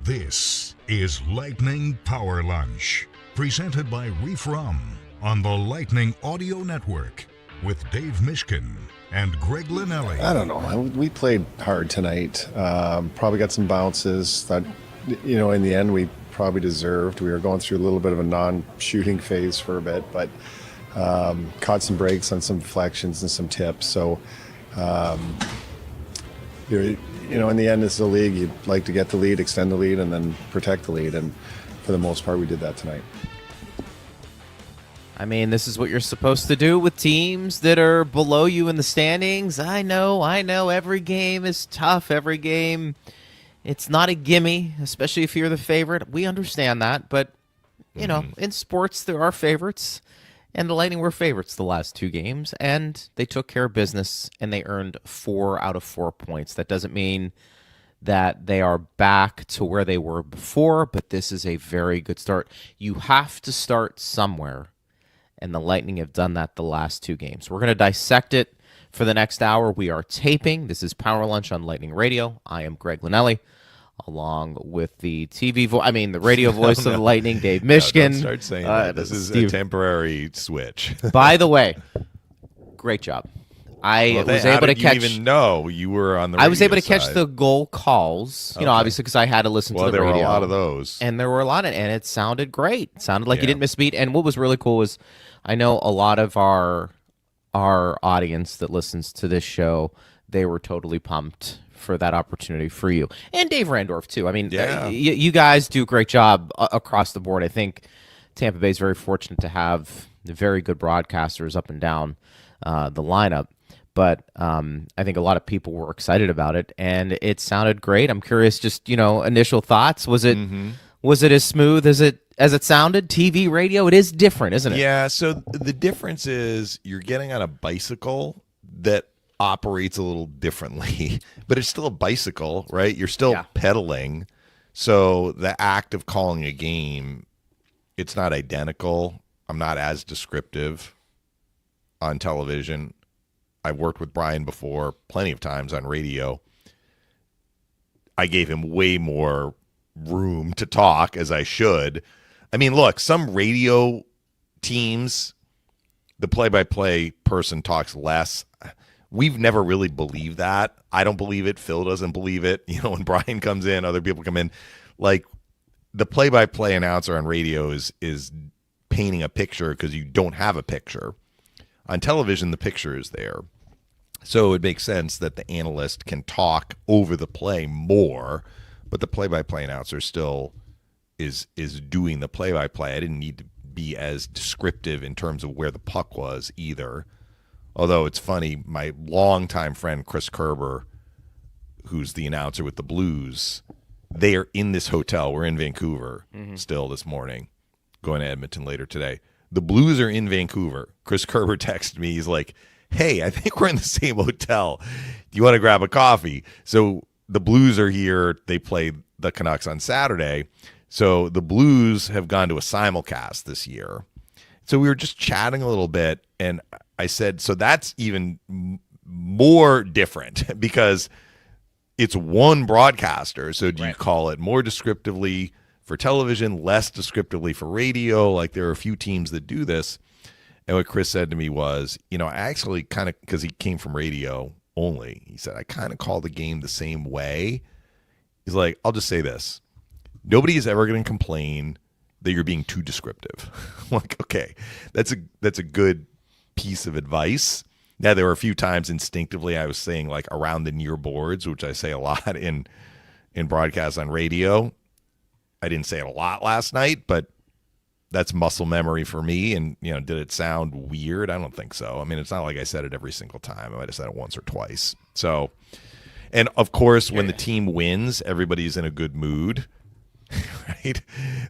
This is Lightning Power Lunch, presented by Reif Rum on the Lightning Audio Network with Dave Mishkin and Greg Linnelli. I don't know. We played hard tonight. Probably got some bounces that, in the end we probably deserved. We were going through a little bit of a non-shooting phase for a bit, but caught some breaks on some deflections and some tips. So, in the end, this is a league. You'd like to get the lead, extend the lead, and then protect the lead. And for the most part, we did that tonight. I mean, this is what you're supposed to do with teams that are below you in the standings. I know. Every game is tough. Every game, it's not a gimme, especially if you're the favorite. We understand that. But, in sports, there are favorites. And the Lightning were favorites the last two games, and they took care of business, and they earned 4 out of 4 points. That doesn't mean that they are back to where they were before, but this is a very good start. You have to start somewhere, and the Lightning have done that the last two games. We're going to dissect it for the next hour. We are taping. This is Power Lunch on Lightning Radio. I am Greg Linnelli, along with the the radio voice of the Lightning, Dave Mishkin. Don't start saying that. This is a temporary switch. By the way, great job. I was able to catch. You even know you were on the radio I was able to catch side. the goal calls, obviously because I had to listen to the radio. Well, there were a lot of those. And there were a lot and it sounded great. It sounded like you didn't miss a beat. And what was really cool was I know a lot of our audience that listens to this show, they were totally pumped for that opportunity for you. And Dave Randorf, too. I mean, you guys do a great job across the board. I think Tampa Bay is very fortunate to have very good broadcasters up and down the lineup. But I think a lot of people were excited about it, and it sounded great. I'm curious, just, initial thoughts. Was it as smooth as it sounded? TV, radio, it is different, isn't it? Yeah, so the difference is you're getting on a bicycle that operates a little differently, but it's still a bicycle, right? You're still pedaling. So the act of calling a game, it's not identical. I'm not as descriptive on television. I've worked with Brian before plenty of times on radio. I gave him way more room to talk, as I should. I mean, look, some radio teams, the play-by-play person talks less. We've never really believed that. I don't believe it. Phil doesn't believe it. When Brian comes in, other people come in. Like, the play-by-play announcer on radio is painting a picture because you don't have a picture. On television, the picture is there. So it makes sense that the analyst can talk over the play more, but the play-by-play announcer still is doing the play-by-play. I didn't need to be as descriptive in terms of where the puck was either. Although it's funny, my longtime friend Chris Kerber, who's the announcer with the Blues, they are in this hotel. We're in Vancouver still this morning, going to Edmonton later today. The Blues are in Vancouver. Chris Kerber texted me. He's like, hey, I think we're in the same hotel. Do you want to grab a coffee? So the Blues are here. They play the Canucks on Saturday. So the Blues have gone to a simulcast this year. So we were just chatting a little bit, and I said, so that's even more different because it's one broadcaster. So do you call it more descriptively for television, less descriptively for radio? Like, there are a few teams that do this. And what Chris said to me was, I actually kind of, because he came from radio only, he said, I kind of call the game the same way. He's like, I'll just say this. Nobody is ever going to complain that you're being too descriptive. I'm like, okay, that's a good piece of advice. Now, there were a few times instinctively I was saying, like, around the near boards, which I say a lot in broadcasts on radio. I didn't say it a lot last night, but that's muscle memory for me. And, did it sound weird? I don't think so. I mean, it's not like I said it every single time. I might have said it once or twice. So, and of course, when the team wins, everybody's in a good mood. Right?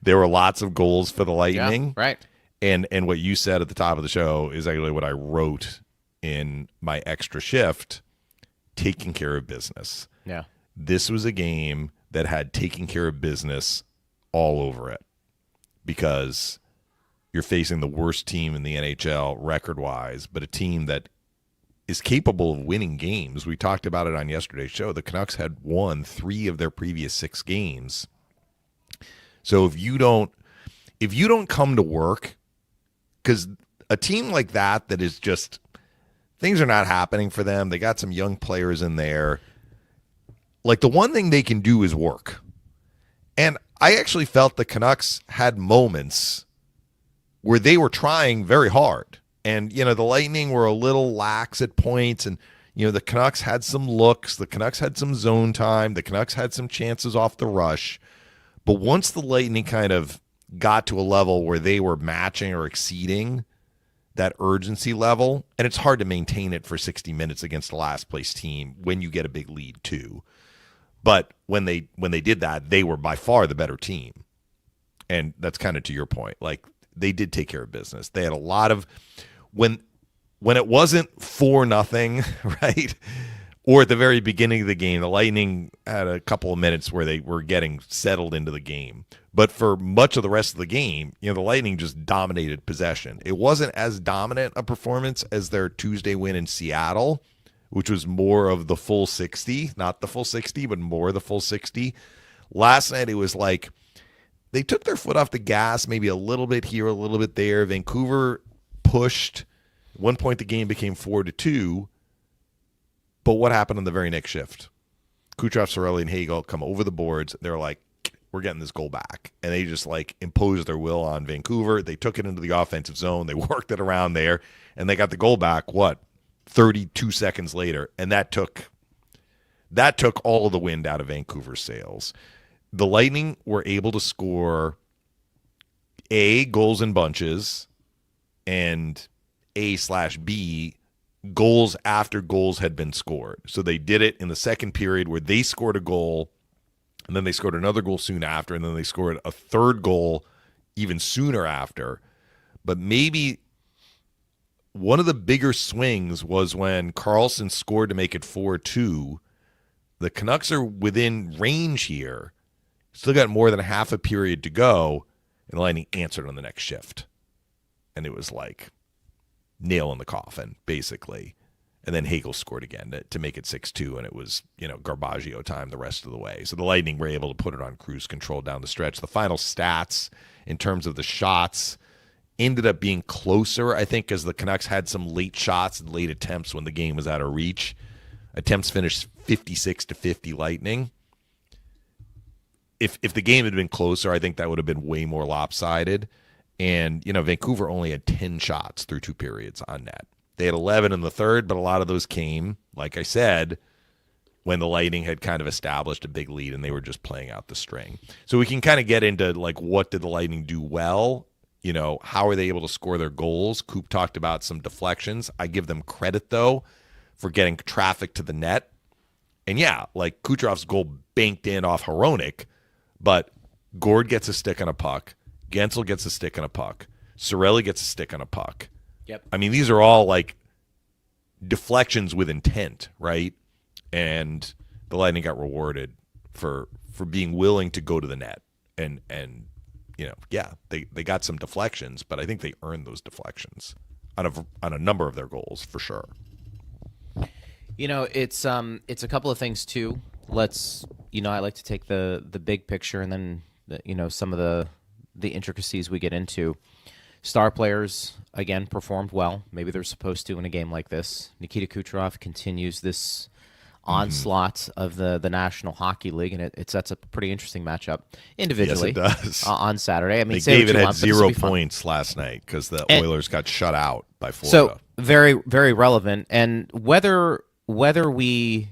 There were lots of goals for the Lightning. Yeah, right. And what you said at the top of the show is actually what I wrote in my extra shift, taking care of business. Yeah. This was a game that had taking care of business all over it because you're facing the worst team in the NHL record-wise, but a team that is capable of winning games. We talked about it on yesterday's show. The Canucks had won 3 of their previous 6 games. So if you don't come to work, because a team like that is just, things are not happening for them. They got some young players in there. Like, the one thing they can do is work. And I actually felt the Canucks had moments where they were trying very hard. And, the Lightning were a little lax at points. And, the Canucks had some looks. The Canucks had some zone time. The Canucks had some chances off the rush. But once the Lightning kind of got to a level where they were matching or exceeding that urgency level, and it's hard to maintain it for 60 minutes against the last place team when you get a big lead too. But when they did that, they were by far the better team. And that's kind of to your point. Like, they did take care of business. They had a lot of, when it wasn't 4-0, right? Or at the very beginning of the game, the Lightning had a couple of minutes where they were getting settled into the game. But for much of the rest of the game, the Lightning just dominated possession. It wasn't as dominant a performance as their Tuesday win in Seattle, which was more of the full 60, not the full 60, but more of the full 60. Last night, it was like they took their foot off the gas, maybe a little bit here, a little bit there. Vancouver pushed. At one point, the game became 4-2. But what happened on the very next shift? Kucherov, Cirelli, and Hagel come over the boards. They're like, we're getting this goal back. And they just, like, imposed their will on Vancouver. They took it into the offensive zone. They worked it around there. And they got the goal back, 32 seconds later. And that took all of the wind out of Vancouver's sails. The Lightning were able to score goals in bunches and A/B goals after goals had been scored. So they did it in the second period where they scored a goal, and then they scored another goal soon after, and then they scored a third goal even sooner after. But maybe one of the bigger swings was when Carlson scored to make it 4-2. The Canucks are within range here. Still got more than half a period to go, and the Lightning answered on the next shift. And it was like nail in the coffin, basically. And then Hagel scored again to make it 6-2, and it was, Garbaggio time the rest of the way. So the Lightning were able to put it on cruise control down the stretch. The final stats in terms of the shots ended up being closer, I think, because the Canucks had some late shots and late attempts when the game was out of reach. Attempts finished 56-50 Lightning. If the game had been closer, I think that would have been way more lopsided. And, Vancouver only had 10 shots through 2 periods on net. They had 11 in the third, but a lot of those came, like I said, when the Lightning had kind of established a big lead and they were just playing out the string. So we can kind of get into, like, what did the Lightning do well? How are they able to score their goals? Coop talked about some deflections. I give them credit, though, for getting traffic to the net. And, yeah, like Kucherov's goal banked in off Hronek, but Gord gets a stick on a puck. Guentzel gets a stick on a puck. Cirelli gets a stick on a puck. Yep. I mean, these are all, like, deflections with intent, right? And the Lightning got rewarded for being willing to go to the net. And they got some deflections, but I think they earned those deflections on a number of their goals for sure. It's a couple of things too. I like to take the big picture and then some of the intricacies we get into. Star players, again, performed well. Maybe they're supposed to in a game like this. Nikita Kucherov continues this onslaught of the National Hockey League, and it sets up a pretty interesting matchup individually. Yes, it does. On Saturday. I mean, David had 0 points last night because the Oilers got shut out by Florida. So very, very relevant. And whether we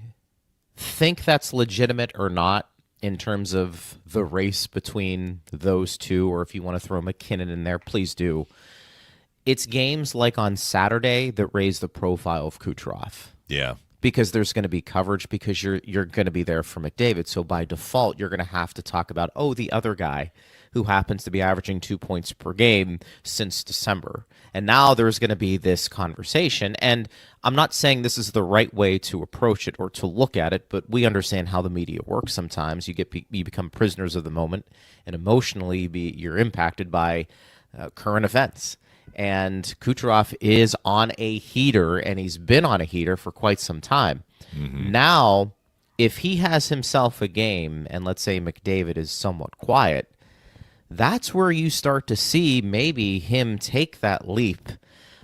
think that's legitimate or not in terms of the race between those two, or if you want to throw McKinnon in there, please do. It's games like on Saturday that raise the profile of Kucherov. Yeah. Because there's going to be coverage, because you're going to be there for McDavid. So by default, you're going to have to talk about, the other guy who happens to be averaging 2 points per game since December. And now there's going to be this conversation. And I'm not saying this is the right way to approach it or to look at it, but we understand how the media works sometimes. You become prisoners of the moment, and emotionally you're impacted by current events. And Kucherov is on a heater, and he's been on a heater for quite some time. Mm-hmm. Now, if he has himself a game, and let's say McDavid is somewhat quiet, that's where you start to see maybe him take that leap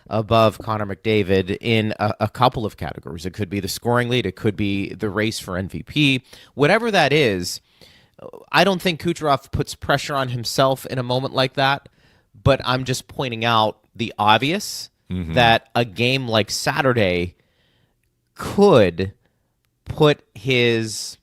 above Connor McDavid in a couple of categories. It could be the scoring lead. It could be the race for MVP. Whatever that is, I don't think Kucherov puts pressure on himself in a moment like that, but I'm just pointing out the obvious that a game like Saturday could put his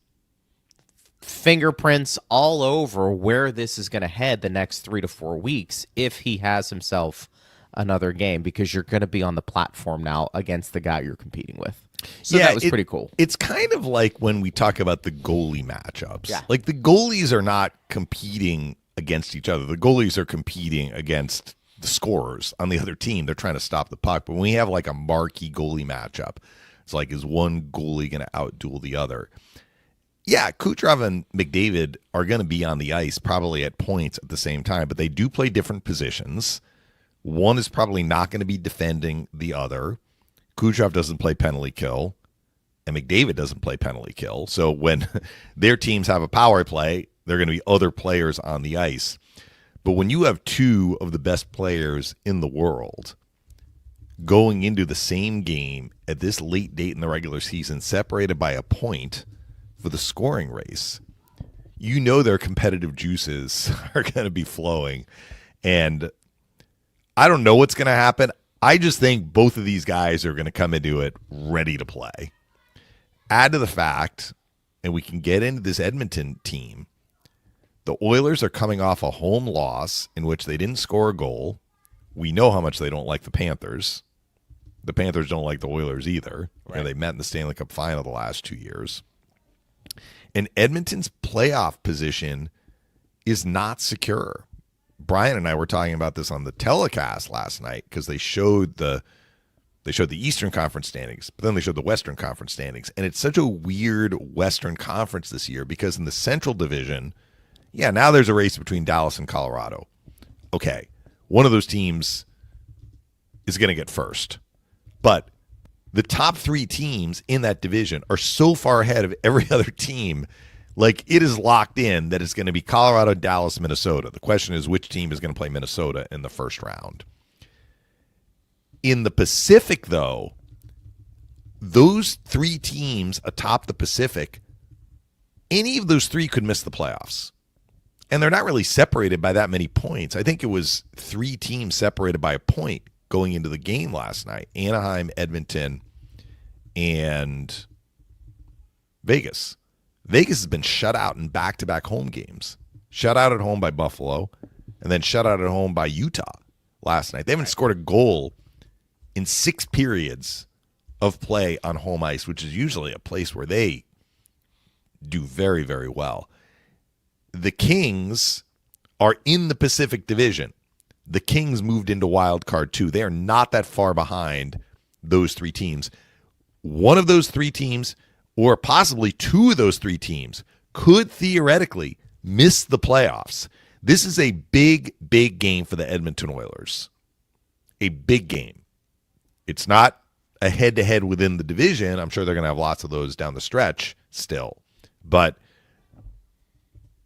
fingerprints all over where this is going to head the next 3 to 4 weeks if he has himself another game, because you're going to be on the platform now against the guy you're competing with. So that was pretty cool. It's kind of like when we talk about the goalie matchups. Yeah. Like the goalies are not competing against each other. The goalies are competing against the scorers on the other team. They're trying to stop the puck. But when we have like a marquee goalie matchup, it's like, is one goalie going to outduel the other? Yeah, Kucherov and McDavid are going to be on the ice probably at points at the same time, but they do play different positions. One is probably not going to be defending the other. Kucherov doesn't play penalty kill, and McDavid doesn't play penalty kill. So when their teams have a power play, there are going to be other players on the ice. But when you have two of the best players in the world going into the same game at this late date in the regular season, separated by a point for the scoring race, you know their competitive juices are going to be flowing. And I don't know what's going to happen. I just think both of these guys are going to come into it ready to play. Add to the fact, and we can get into this Edmonton team, the Oilers are coming off a home loss in which they didn't score a goal. We know how much they don't like the Panthers. The Panthers don't like the Oilers either. Right. They met in the Stanley Cup final the last 2 years. And Edmonton's playoff position is not secure. Brian and I were talking about this on the telecast last night because they showed the Eastern Conference standings, but then they showed the Western Conference standings. And it's such a weird Western Conference this year because in the Central Division, yeah, now there's a race between Dallas and Colorado. Okay, one of those teams is going to get first. But the top three teams in that division are so far ahead of every other team. Like, it is locked in that it's going to be Colorado, Dallas, Minnesota. The question is which team is going to play Minnesota in the first round. In the Pacific, though, those three teams atop the Pacific, any of those three could miss the playoffs. And they're not really separated by that many points. I think it was three teams separated by a point going into the game last night. Anaheim, Edmonton, and Vegas. Vegas has been shut out in back-to-back home games. Shut out at home by Buffalo, and then shut out at home by Utah last night. They haven't scored a goal in 6 periods of play on home ice, which is usually a place where they do very, very well. The Kings are in the Pacific Division. The Kings moved into Wild Card 2. They are not that far behind those three teams. One of those three teams, or possibly two of those three teams, could theoretically miss the playoffs. This is a big, big game for the Edmonton Oilers. A big game. It's not a head-to-head within the division. I'm sure they're going to have lots of those down the stretch still. But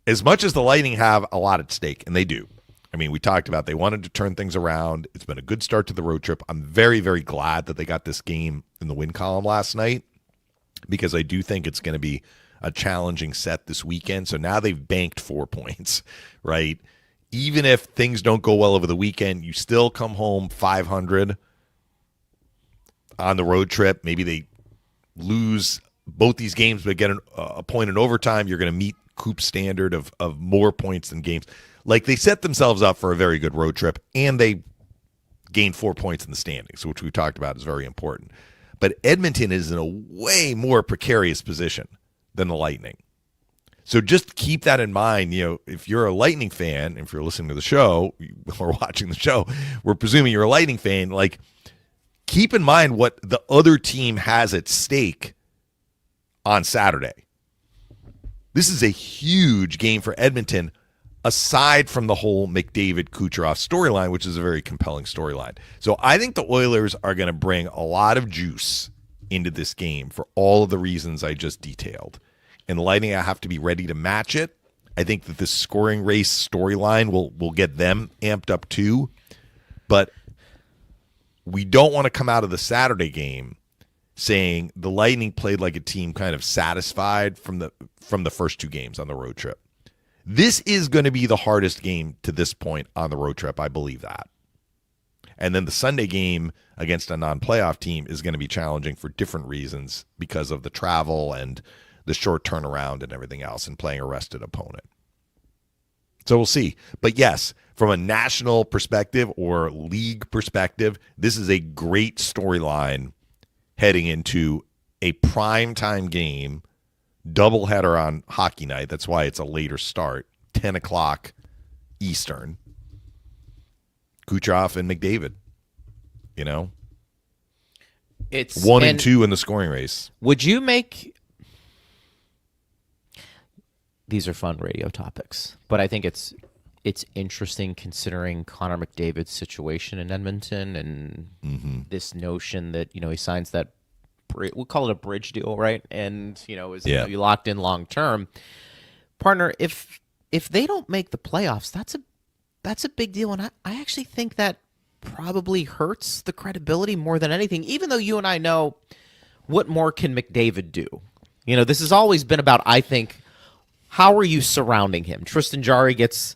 as much as the Lightning have a lot at stake, and they do. I mean, we talked about they wanted to turn things around. It's been a good start to the road trip. I'm very, very glad that they got this game in the win column last night, because I do think it's going to be a challenging set this weekend. So now they've banked 4 points, right? Even if things don't go well over the weekend, you still come home 500 on the road trip. Maybe they lose both these games but get a point in overtime. You're going to meet Coop's standard of more points than games. Like, they set themselves up for a very good road trip, and they gained 4 points in the standings, which we talked about is very important. But Edmonton is in a way more precarious position than the Lightning. So just keep that in mind. You know, if you're a Lightning fan, if you're listening to the show or watching the show, we're presuming you're a Lightning fan. Like, keep in mind what the other team has at stake on Saturday. This is a huge game for Edmonton, aside from the whole McDavid Kucherov storyline, which is a very compelling storyline. So I think the Oilers are going to bring a lot of juice into this game for all of the reasons I just detailed. And the Lightning have to be ready to match it. I think that this scoring race storyline will get them amped up too. But we don't want to come out of the Saturday game saying the Lightning played like a team kind of satisfied from the first two games on the road trip. This is going to be the hardest game to this point on the road trip. I believe that. And then the Sunday game against a non-playoff team is going to be challenging for different reasons because of the travel and the short turnaround and everything else and playing a rested opponent. So we'll see. But yes, from a national perspective or league perspective, this is a great storyline heading into a primetime game, doubleheader on hockey night. That's why it's a later start, 10 o'clock Eastern. Kucherov and McDavid, It's 1 and 2 in the scoring race. Would you make... These are fun radio topics, but I think it's interesting considering Connor McDavid's situation in Edmonton and this notion that, he signs that, we'll call it a bridge deal, right? And, is going to be locked in long term. Partner, if they don't make the playoffs, that's a big deal. And I actually think that probably hurts the credibility more than anything, even though you and I know what more can McDavid do. This has always been about, I think, how are you surrounding him? Tristan Jarry gets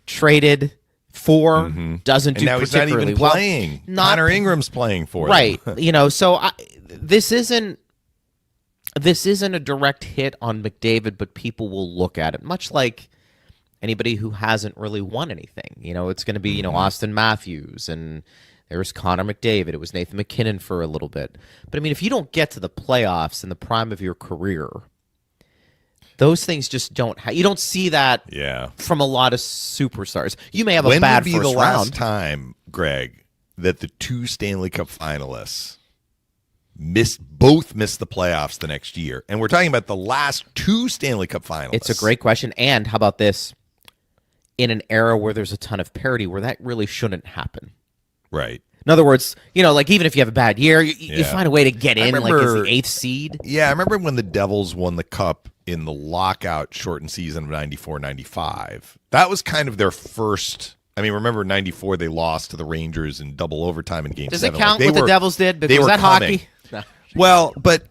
traded for, doesn't do and now particularly he's not even playing. Connor Ingram's playing for them. Right. So this isn't a direct hit on McDavid, but people will look at it much like anybody who hasn't really won anything. It's going to be, Austin Matthews, and there's Connor McDavid. It was Nathan McKinnon for a little bit. But, if you don't get to the playoffs in the prime of your career, those things just don't you don't see that from a lot of superstars. You may have a bad first round. When would be the last time, Greg, that the two Stanley Cup finalists both missed the playoffs the next year? And we're talking about the last two Stanley Cup finalists. It's a great question. And how about this? In an era where there's a ton of parity, where that really shouldn't happen. Right. In other words, even if you have a bad year, you find a way to get in, like as the 8th seed. Yeah, I remember when the Devils won the Cup in the lockout shortened season of 94-95. That was kind of their first... remember 94, they lost to the Rangers in double overtime in Game 7. Does it count what the Devils did? Because was that hockey? No. Well, but,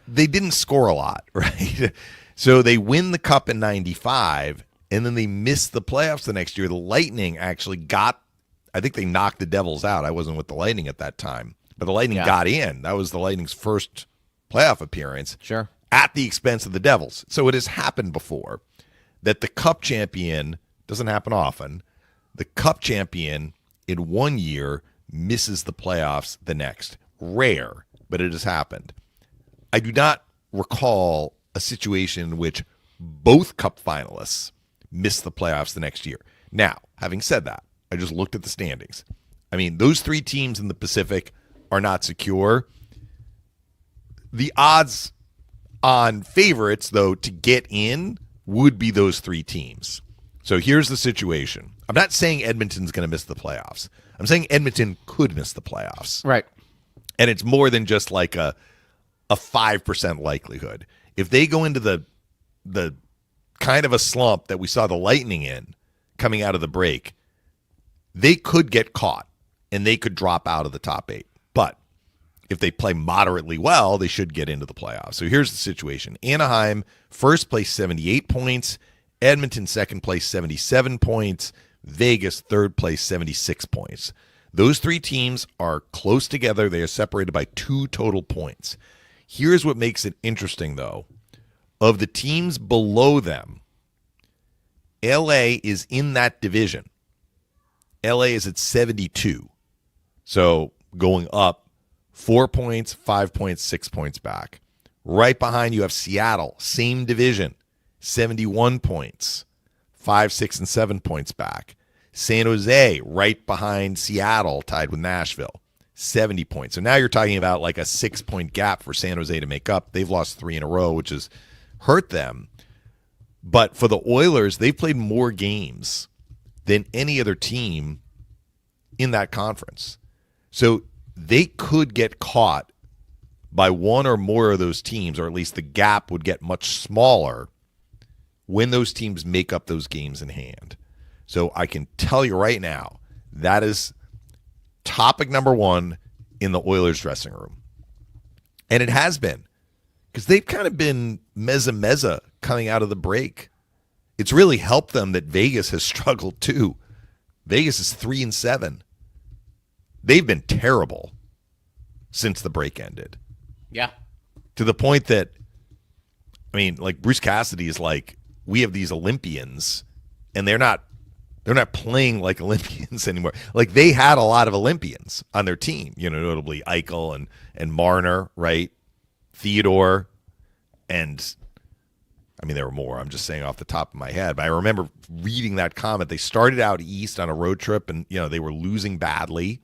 they didn't score a lot, right? So they win the Cup in 95, and then they missed the playoffs the next year. The Lightning actually I think they knocked the Devils out. I wasn't with the Lightning at that time. But the Lightning got in. That was the Lightning's first playoff appearance. Sure. At the expense of the Devils. So it has happened before that the Cup champion, doesn't happen often, the Cup champion in one year misses the playoffs the next. Rare, but it has happened. I do not recall a situation in which both Cup finalists missed the playoffs the next year. Now, having said that, I just looked at the standings. Those three teams in the Pacific are not secure. The odds on favorites, though, to get in would be those three teams. So here's the situation. I'm not saying Edmonton's going to miss the playoffs. I'm saying Edmonton could miss the playoffs. Right. And it's more than just like a 5% likelihood. If they go into the kind of a slump that we saw the Lightning in coming out of the break, they could get caught and they could drop out of the top 8. But if they play moderately well, they should get into the playoffs. So here's the situation. Anaheim, first place, 78 points. Edmonton, second place, 77 points. Vegas, third place, 76 points. Those three teams are close together. They are separated by 2 total points. Here's what makes it interesting, though. Of the teams below them, LA is in that division. LA is at 72. So going up 4 points, 5 points, 6 points back. Right behind you have Seattle, same division, 71 points, 5, 6, and 7 points back. San Jose, right behind Seattle, tied with Nashville, 70 points. So now you're talking about like a 6-point gap for San Jose to make up. They've lost 3 in a row, which has hurt them. But for the Oilers, they've played more games than any other team in that conference. So they could get caught by one or more of those teams, or at least the gap would get much smaller when those teams make up those games in hand. So I can tell you right now, that is topic number one in the Oilers dressing room. And it has been, because they've kind of been mezza coming out of the break. It's really helped them that Vegas has struggled too. Vegas is 3-7. They've been terrible since the break ended. Yeah. To the point that, I mean, like Bruce Cassidy is like, we have these Olympians, and they're not playing like Olympians anymore. Like, they had a lot of Olympians on their team, notably Eichel and Marner, right? Theodore, and I mean, there were more. I'm just saying off the top of my head. But I remember reading that comment. They started out east on a road trip, and they were losing badly,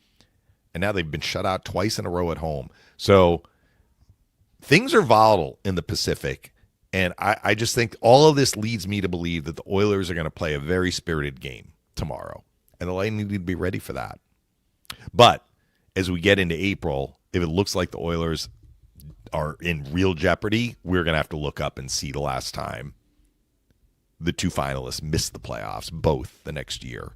and now they've been shut out twice in a row at home. So things are volatile in the Pacific. And I just think all of this leads me to believe that the Oilers are going to play a very spirited game tomorrow. And the Lightning need to be ready for that. But as we get into April, if it looks like the Oilers are in real jeopardy, we're going to have to look up and see the last time the two finalists missed the playoffs, both the next year.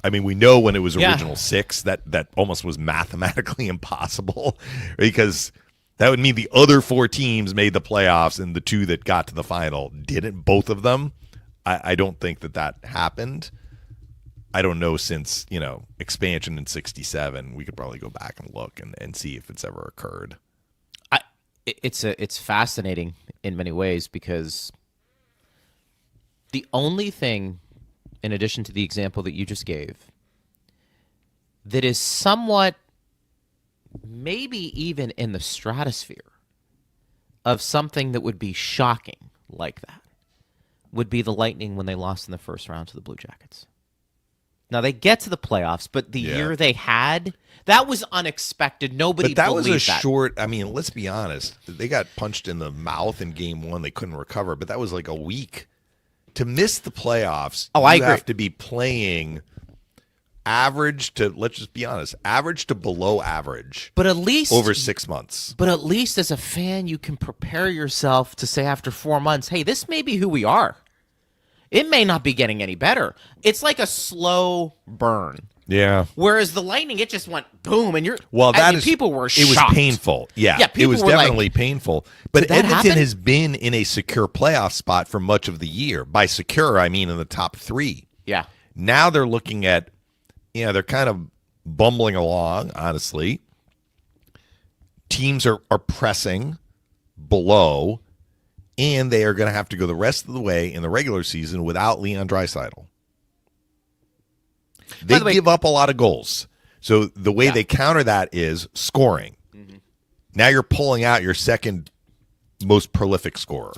I mean, we know when it was original six, that almost was mathematically impossible, because that would mean the other four teams made the playoffs and the two that got to the final didn't, both of them. I don't think that happened. I don't know, since, expansion in 67, we could probably go back and look and see if it's ever occurred. It's fascinating in many ways, because the only thing, in addition to the example that you just gave, that is somewhat maybe even in the stratosphere of something that would be shocking like that would be the Lightning when they lost in the first round to the Blue Jackets. Now, they get to the playoffs, but the year they had, that was unexpected. Nobody But that was believed a short, I mean, let's be honest. They got punched in the mouth in game one. They couldn't recover, but that was like a week. To miss the playoffs, I agree. have to be playing average to, let's just be honest, average to below average. But at least over 6 months. But at least as a fan, you can prepare yourself to say after 4 months, hey, this may be who we are. It may not be getting any better. It's like a slow burn. Yeah. Whereas the Lightning, it just went boom, and people were shocked. It was painful. Yeah, it was definitely painful. But Edmonton has been in a secure playoff spot for much of the year. By secure, I mean in the top three. Yeah. Now they're looking at, they're kind of bumbling along, honestly. Teams are pressing below, and they are going to have to go the rest of the way in the regular season without Leon Draisaitl. They give up a lot of goals. So the way they counter that is scoring. Mm-hmm. Now you're pulling out your second most prolific scorer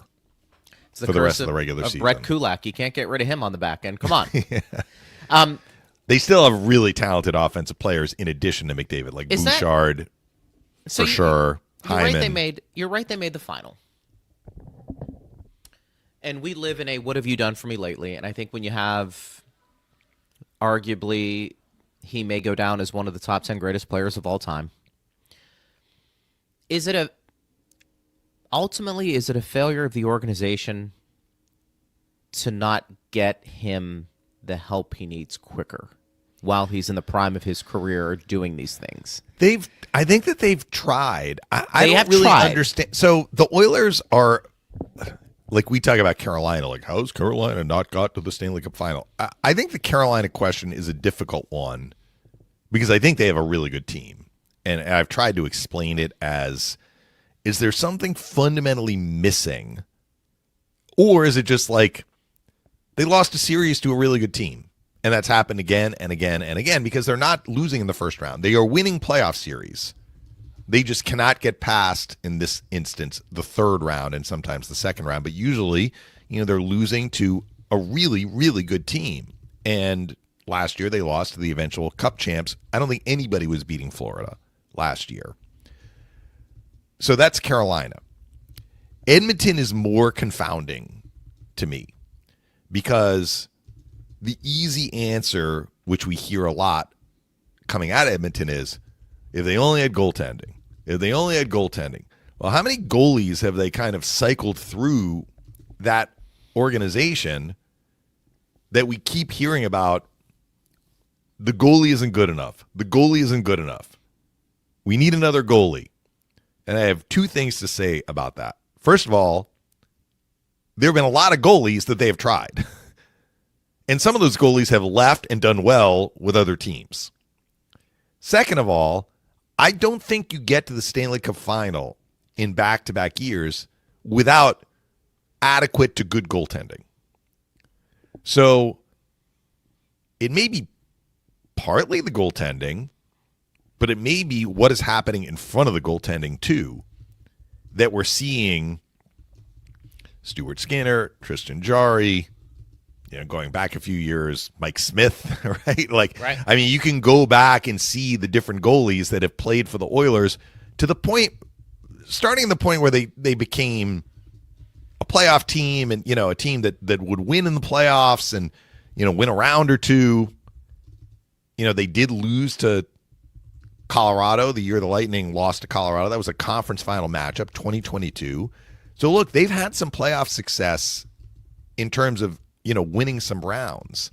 for the rest of the regular season. Brett Kulak, you can't get rid of him on the back end. Come on. They still have really talented offensive players in addition to McDavid, like Bouchard, for sure. Hyman. You're right, they made the final. And we live in a what have you done for me lately? And I think when you have, arguably, he may go down as one of the top 10 greatest players of all time. Ultimately, is it a failure of the organization to not get him the help he needs quicker while he's in the prime of his career doing these things? I think that they've tried. I don't really understand. So the Oilers are, like we talk about Carolina, like how's Carolina not got to the Stanley Cup final? I think the Carolina question is a difficult one because I think they have a really good team. And I've tried to explain it as, is there something fundamentally missing? Or is it just like they lost a series to a really good team? And that's happened again and again and again because they're not losing in the first round. They are winning playoff series. They just cannot get past, in this instance, the third round and sometimes the second round. But usually, they're losing to a really, really good team. And last year they lost to the eventual Cup champs. I don't think anybody was beating Florida last year. So that's Carolina. Edmonton is more confounding to me because the easy answer, which we hear a lot coming out of Edmonton, is if they only had goaltending. If they only had goaltending. Well, how many goalies have they kind of cycled through that organization that we keep hearing about, the goalie isn't good enough. The goalie isn't good enough. We need another goalie. And I have two things to say about that. First of all, there have been a lot of goalies that they have tried. And some of those goalies have left and done well with other teams. Second of all, I don't think you get to the Stanley Cup final in back-to-back years without adequate to good goaltending. So it may be partly the goaltending, but it may be what is happening in front of the goaltending too, that we're seeing Stuart Skinner, Tristan Jarry, going back a few years, Mike Smith, right? Right. I mean, you can go back and see the different goalies that have played for the Oilers to the point, starting the point where they became a playoff team and, a team that would win in the playoffs and, win a round or two. They did lose to Colorado the year the Lightning lost to Colorado. That was a conference final matchup, 2022. So, look, they've had some playoff success in terms of, winning some rounds.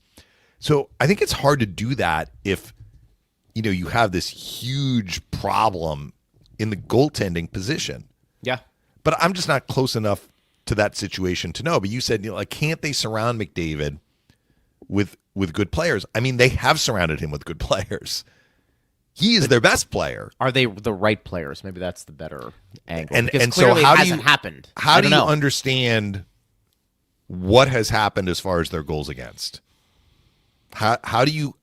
So I think it's hard to do that if, you have this huge problem in the goaltending position. Yeah. But I'm just not close enough to that situation to know. But you said, can't they surround McDavid with good players? I mean, they have surrounded him with good players. He is their best player. Are they the right players? Maybe that's the better angle. And because so clearly how it hasn't happened. How do you understand what has happened as far as their goals against? How do you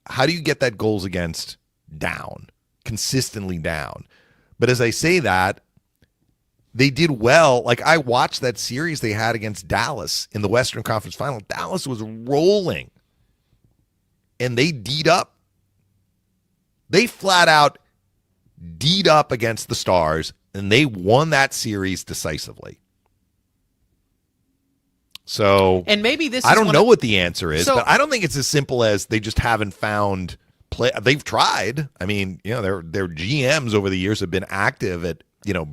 get that goals against down, consistently down? But as I say that, they did well. I watched that series they had against Dallas in the Western Conference Final. Dallas was rolling, and they D'd up. They flat out D'd up against the Stars, and they won that series decisively. So, and maybe this I don't know what the answer is, but I don't think it's as simple as they just haven't found play. They've tried. I mean, their GMs over the years have been active at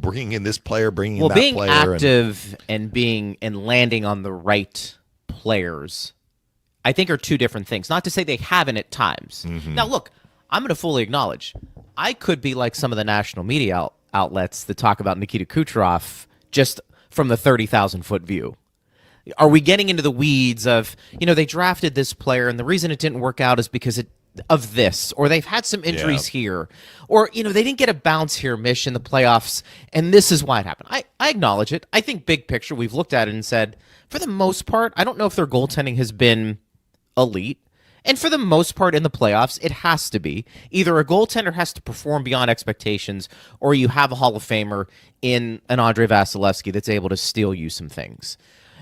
bringing in this player, bringing in that player. Well, being active and landing on the right players, I think, are two different things. Not to say they haven't at times. Mm-hmm. Now, look, I'm going to fully acknowledge I could be like some of the national media outlets that talk about Nikita Kucherov just from the 30,000-foot view. Are we getting into the weeds of, they drafted this player and the reason it didn't work out is because of this, or they've had some injuries here, or, they didn't get a bounce here, Mish, in the playoffs, and this is why it happened. I acknowledge it. I think big picture, we've looked at it and said, for the most part, I don't know if their goaltending has been elite. And for the most part in the playoffs, it has to be. Either a goaltender has to perform beyond expectations, or you have a Hall of Famer in an Andrei Vasilevsky that's able to steal you some things.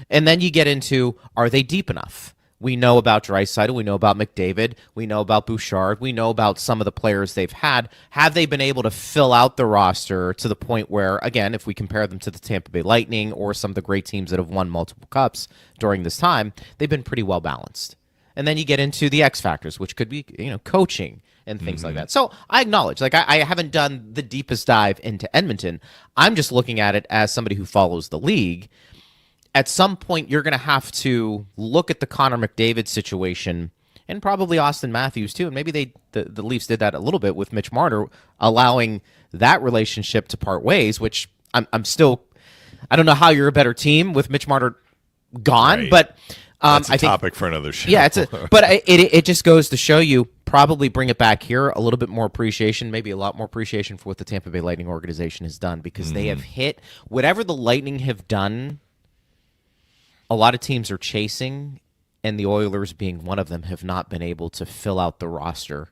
And then you get into, are they deep enough? We know about Draisaitl, we know about McDavid, we know about Bouchard, we know about some of the players they've had. Have they been able to fill out the roster to the point where, again, if we compare them to the Tampa Bay Lightning or some of the great teams that have won multiple cups during this time, they've been pretty well balanced. And then you get into the X factors, which could be, coaching and things like that. So I acknowledge, I haven't done the deepest dive into Edmonton. I'm just looking at it as somebody who follows the league. At some point, you're going to have to look at the Connor McDavid situation and probably Austin Matthews too. And maybe the Leafs did that a little bit with Mitch Marner, allowing that relationship to part ways, which I'm still, I don't know how you're a better team with Mitch Marner gone, right. But that's a topic for another show. Yeah, but it just goes to show you, probably bring it back here, a little bit more appreciation, maybe a lot more appreciation for what the Tampa Bay Lightning organization has done, because they have hit whatever the Lightning have done. A lot of teams are chasing, and the Oilers being one of them, have not been able to fill out the roster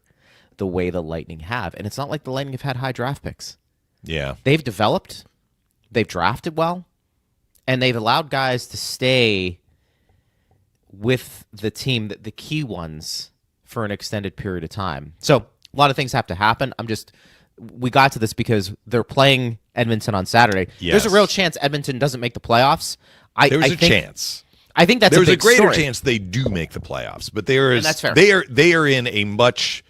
the way the Lightning have. And it's not like the Lightning have had high draft picks. Yeah. They've developed, they've drafted well, and they've allowed guys to stay with the team, the key ones, for an extended period of time. So a lot of things have to happen. We got to this because they're playing Edmonton on Saturday. Yes. There's a real chance Edmonton doesn't make the playoffs. There's a chance. I think there's a big greater story. chance they do make the playoffs, but there is that's fair. they are in a much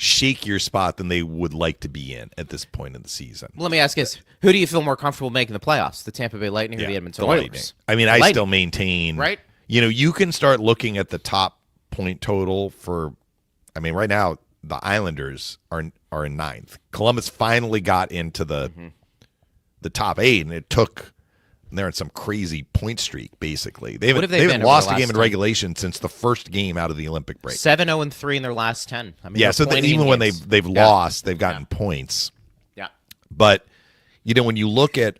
shakier spot than they would like to be in at this point in the season. Well, let me ask you this. Who do you feel more comfortable making the playoffs, the Tampa Bay Lightning or the Edmonton Oilers? I mean, I still maintain, right? You can start looking at the top point total for, right now, the Islanders are in ninth. Columbus finally got into the top 8, and it took. They're in some crazy point streak, basically. They haven't lost a game in regulation since the first game out of the Olympic break. 7-0-3 in their last 10. So even when they've lost, they've gotten points. Yeah. But, when you look at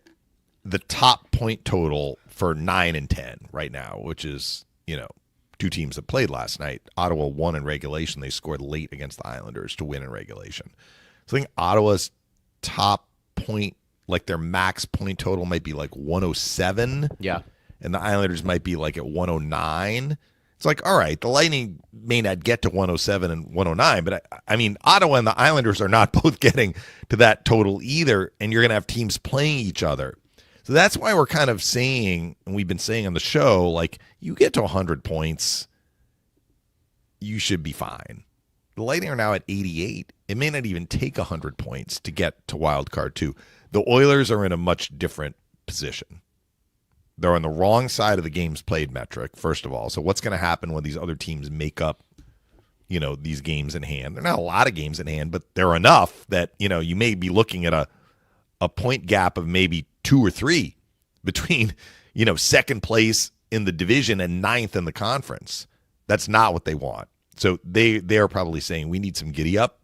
the top point total for 9 and 10 right now, which is, 2 teams that played last night. Ottawa won in regulation. They scored late against the Islanders to win in regulation. So I think Ottawa's top point, like their max point total might be like 107. Yeah. And the Islanders might be like at 109. It's like, all right, the Lightning may not get to 107 and 109, but Ottawa and the Islanders are not both getting to that total either, and you're going to have teams playing each other. So that's why we're kind of saying, and we've been saying on the show, like, you get to 100 points, you should be fine. The Lightning are now at 88. It may not even take 100 points to get to wild card 2. The Oilers are in a much different position. They're on the wrong side of the games played metric, first of all. So what's going to happen when these other teams make up, these games in hand? They're not a lot of games in hand, but they're enough that, you may be looking at a point gap of maybe 2 or 3 between, second place in the division and ninth in the conference. That's not what they want. So they're probably saying we need some giddy up.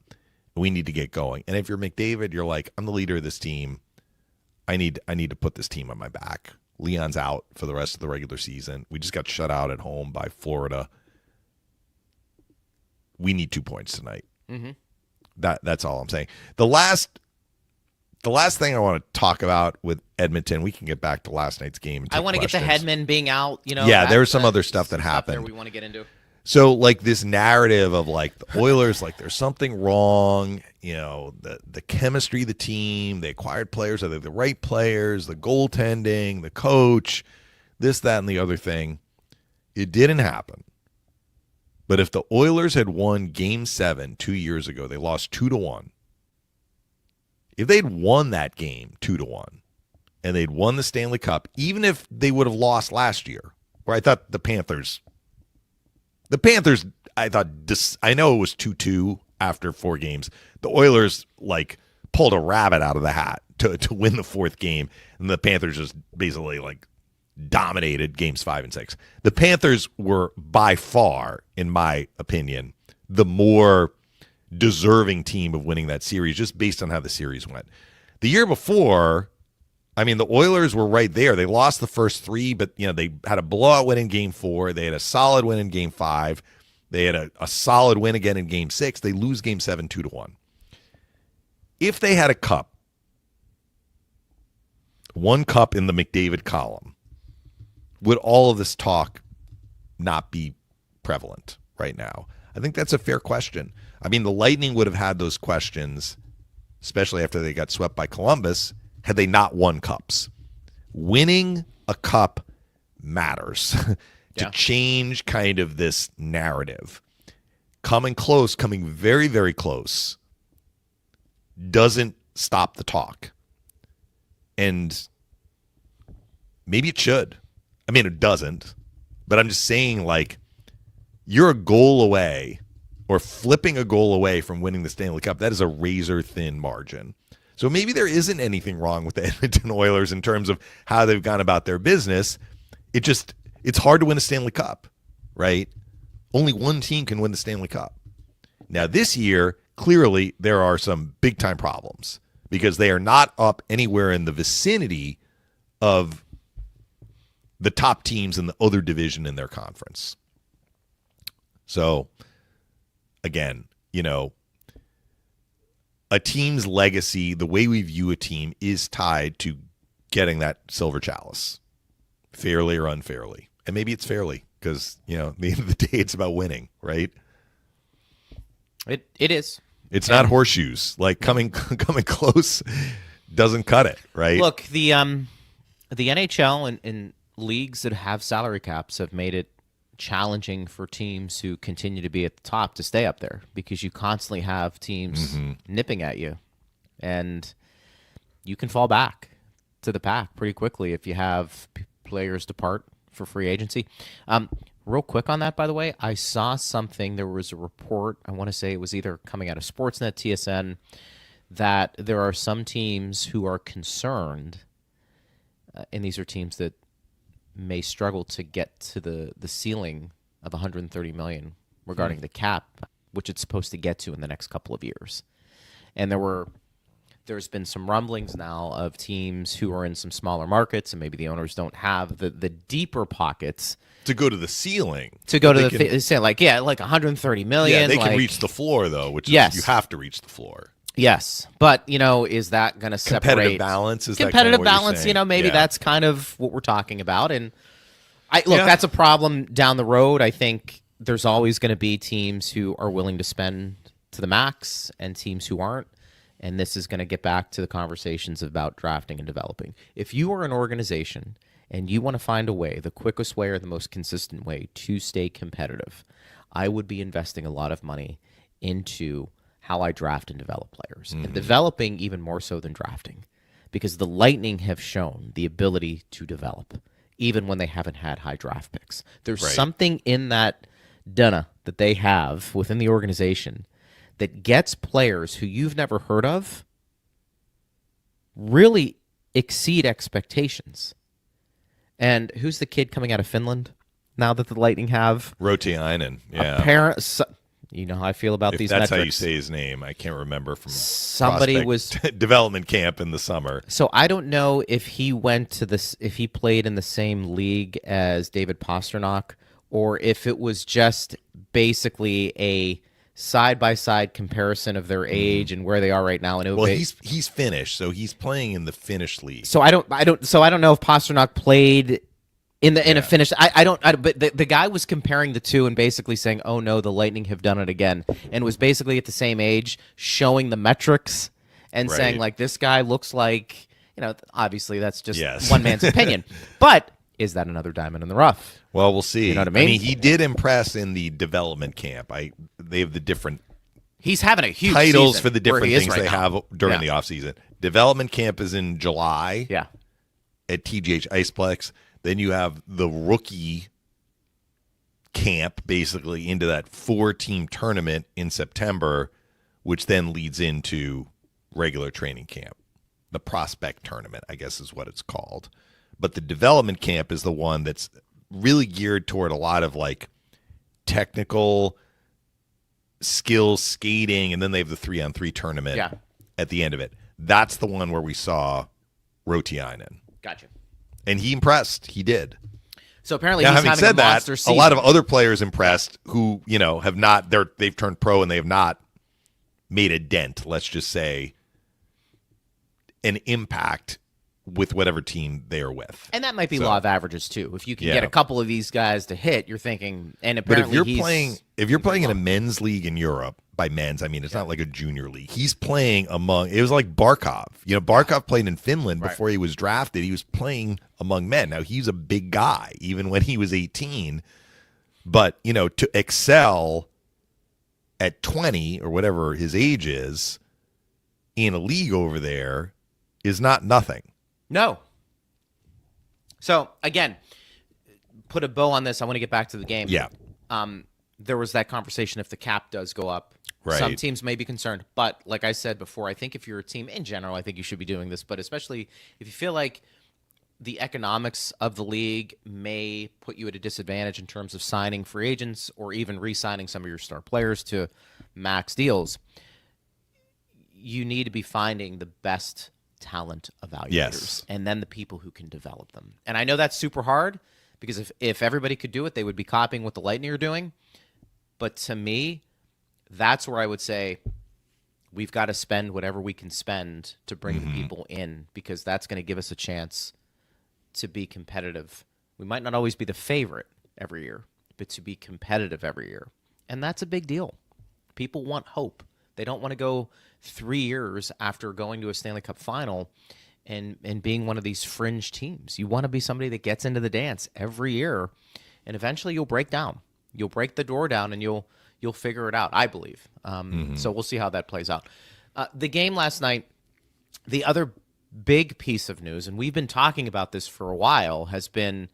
We need to get going. And if you're McDavid, you're like, I'm the leader of this team. I need to put this team on my back. Leon's out for the rest of the regular season. We just got shut out at home by Florida. We need 2 points tonight. Mm-hmm. That's all I'm saying. The last thing I want to talk about with Edmonton, we can get back to last night's game. I want to get the Hedman being out. Yeah, there's some other stuff that happened. There we want to get into. So, like, this narrative of, like, the Oilers, like, there's something wrong, the chemistry of the team, the acquired players, are they the right players, the goaltending, the coach, this, that, and the other thing. It didn't happen. But if the Oilers had won Game 7 2 years ago, they lost 2-1. If they'd won that game 2-1, and they'd won the Stanley Cup, even if they would have lost last year, where I thought the Panthers, I know it was 2-2 after 4 games. The Oilers, like, pulled a rabbit out of the hat to win the 4th game, and the Panthers just basically, like, dominated games 5 and 6. The Panthers were by far, in my opinion, the more deserving team of winning that series just based on how the series went. The year before, the Oilers were right there. They lost the first 3, but they had a blowout win in Game 4. They had a solid win in Game 5. They had a solid win again in Game 6. They lose Game 7 2-1. If they had a cup, one cup in the McDavid column, would all of this talk not be prevalent right now? I think that's a fair question. The Lightning would have had those questions, especially after they got swept by Columbus, had they not won cups. Winning a cup matters to change kind of this narrative. Coming very, very close, doesn't stop the talk. And maybe it should. It doesn't. But I'm just saying, like, you're a goal away or flipping a goal away from winning the Stanley Cup. That is a razor-thin margin. So maybe there isn't anything wrong with the Edmonton Oilers in terms of how they've gone about their business. It's hard to win a Stanley Cup, right? Only one team can win the Stanley Cup. Now, this year, clearly, there are some big-time problems because they are not up anywhere in the vicinity of the top teams in the other division in their conference. So, again, a team's legacy, the way we view a team, is tied to getting that silver chalice, fairly or unfairly. And maybe it's fairly because, at the end of the day, it's about winning, right? It is. It's not horseshoes. Like, coming close doesn't cut it, right? Look, the NHL and leagues that have salary caps have made it challenging for teams who continue to be at the top to stay up there, because you constantly have teams nipping at you, and you can fall back to the pack pretty quickly if you have players depart for free agency. Real quick on that, by the way, I saw something. There was a report, I want to say it was either coming out of Sportsnet, TSN, that there are some teams who are concerned, and these are teams that may struggle to get to the ceiling of $130 million regarding the cap, which it's supposed to get to in the next couple of years. And there's been some rumblings now of teams who are in some smaller markets, and maybe the owners don't have the deeper pockets to go to the ceiling. To go to the ceiling, like $130 million. Yeah, they can reach the floor though, which is you have to reach the floor. Yes, but is that going to separate competitive balance? Is competitive that kind of balance? maybe That's kind of what we're talking about. And that's a problem down the road. I think there's always going to be teams who are willing to spend to the max and teams who aren't. And this is going to get back to the conversations about drafting and developing. If you are an organization and you want to find a way, the quickest way or the most consistent way to stay competitive, I would be investing a lot of money into how I draft and develop players. And developing even more so than drafting, because the Lightning have shown the ability to develop even when they haven't had high draft picks. There's something in that DNA that they have within the organization that gets players who you've never heard of really exceed expectations. And who's the kid coming out of Finland now that the Lightning have? Rotiainen, yeah. You know how I feel about these that's metrics. How you say his name. I can't remember from somebody was development camp in the summer. So I don't know if he went to this, if he played in the same league as David Pastrnak, or if it was just basically a side-by-side comparison of their age and where they are right now. And he's Finnish, so he's playing in the Finnish league. So I don't know if Pastrnak played in a Finnish. But the guy was comparing the two and basically saying, "Oh no, the Lightning have done it again," and was basically at the same age, showing the metrics and saying like, "This guy looks like," obviously that's just one man's opinion, but is that another diamond in the rough? Well, we'll see. You know what I mean? He did impress in the development camp. They have the different he's having a huge titles for the different things they now. have during the offseason. Development camp is in July at TGH Iceplex. Then you have the rookie camp basically into that 4-team tournament in September, which then leads into regular training camp. The prospect tournament, I guess is what it's called. But the development camp is the one that's really geared toward a lot of like technical skills, skating, and then they have the 3-on-3 tournament at the end of it. That's the one where we saw Rotiainen. Gotcha. And he impressed. He did. So apparently, now, he's having having said a monster that, season. a lot of other players impressed who have not. They've turned pro and they have not made a dent. Let's just say an impact with whatever team they are with. And that might be law of averages too. If you can get a couple of these guys to hit, you're thinking. And apparently, but if you're playing in a men's league in Europe, by men's I mean it's not like a junior league. He's playing among. It was like Barkov. Barkov played in Finland before he was drafted. He was playing among men. Now he's a big guy, even when he was 18. But to excel at 20 or whatever his age is in a league over there is not nothing. No. So, again, put a bow on this. I want to get back to the game. Yeah. There was that conversation if the cap does go up. Right. Some teams may be concerned. But like I said before, I think if you're a team in general, I think you should be doing this. But especially if you feel like the economics of the league may put you at a disadvantage in terms of signing free agents or even re-signing some of your star players to max deals, you need to be finding the best talent evaluators and then the people who can develop them. And I know that's super hard because if everybody could do it, they would be copying what the Lightning are doing. But to me, that's where I would say we've got to spend whatever we can spend to bring the people in, because that's going to give us a chance to be competitive. We might not always be the favorite every year, but to be competitive every year. And that's a big deal. People want hope. They don't want to go 3 years after going to a Stanley Cup final and being one of these fringe teams. You want to be somebody that gets into the dance every year and eventually you'll break down. You'll break the door down, and you'll figure it out, I believe. So we'll see how that plays out. The game last night, the other big piece of news, and we've been talking about this for a while, has been,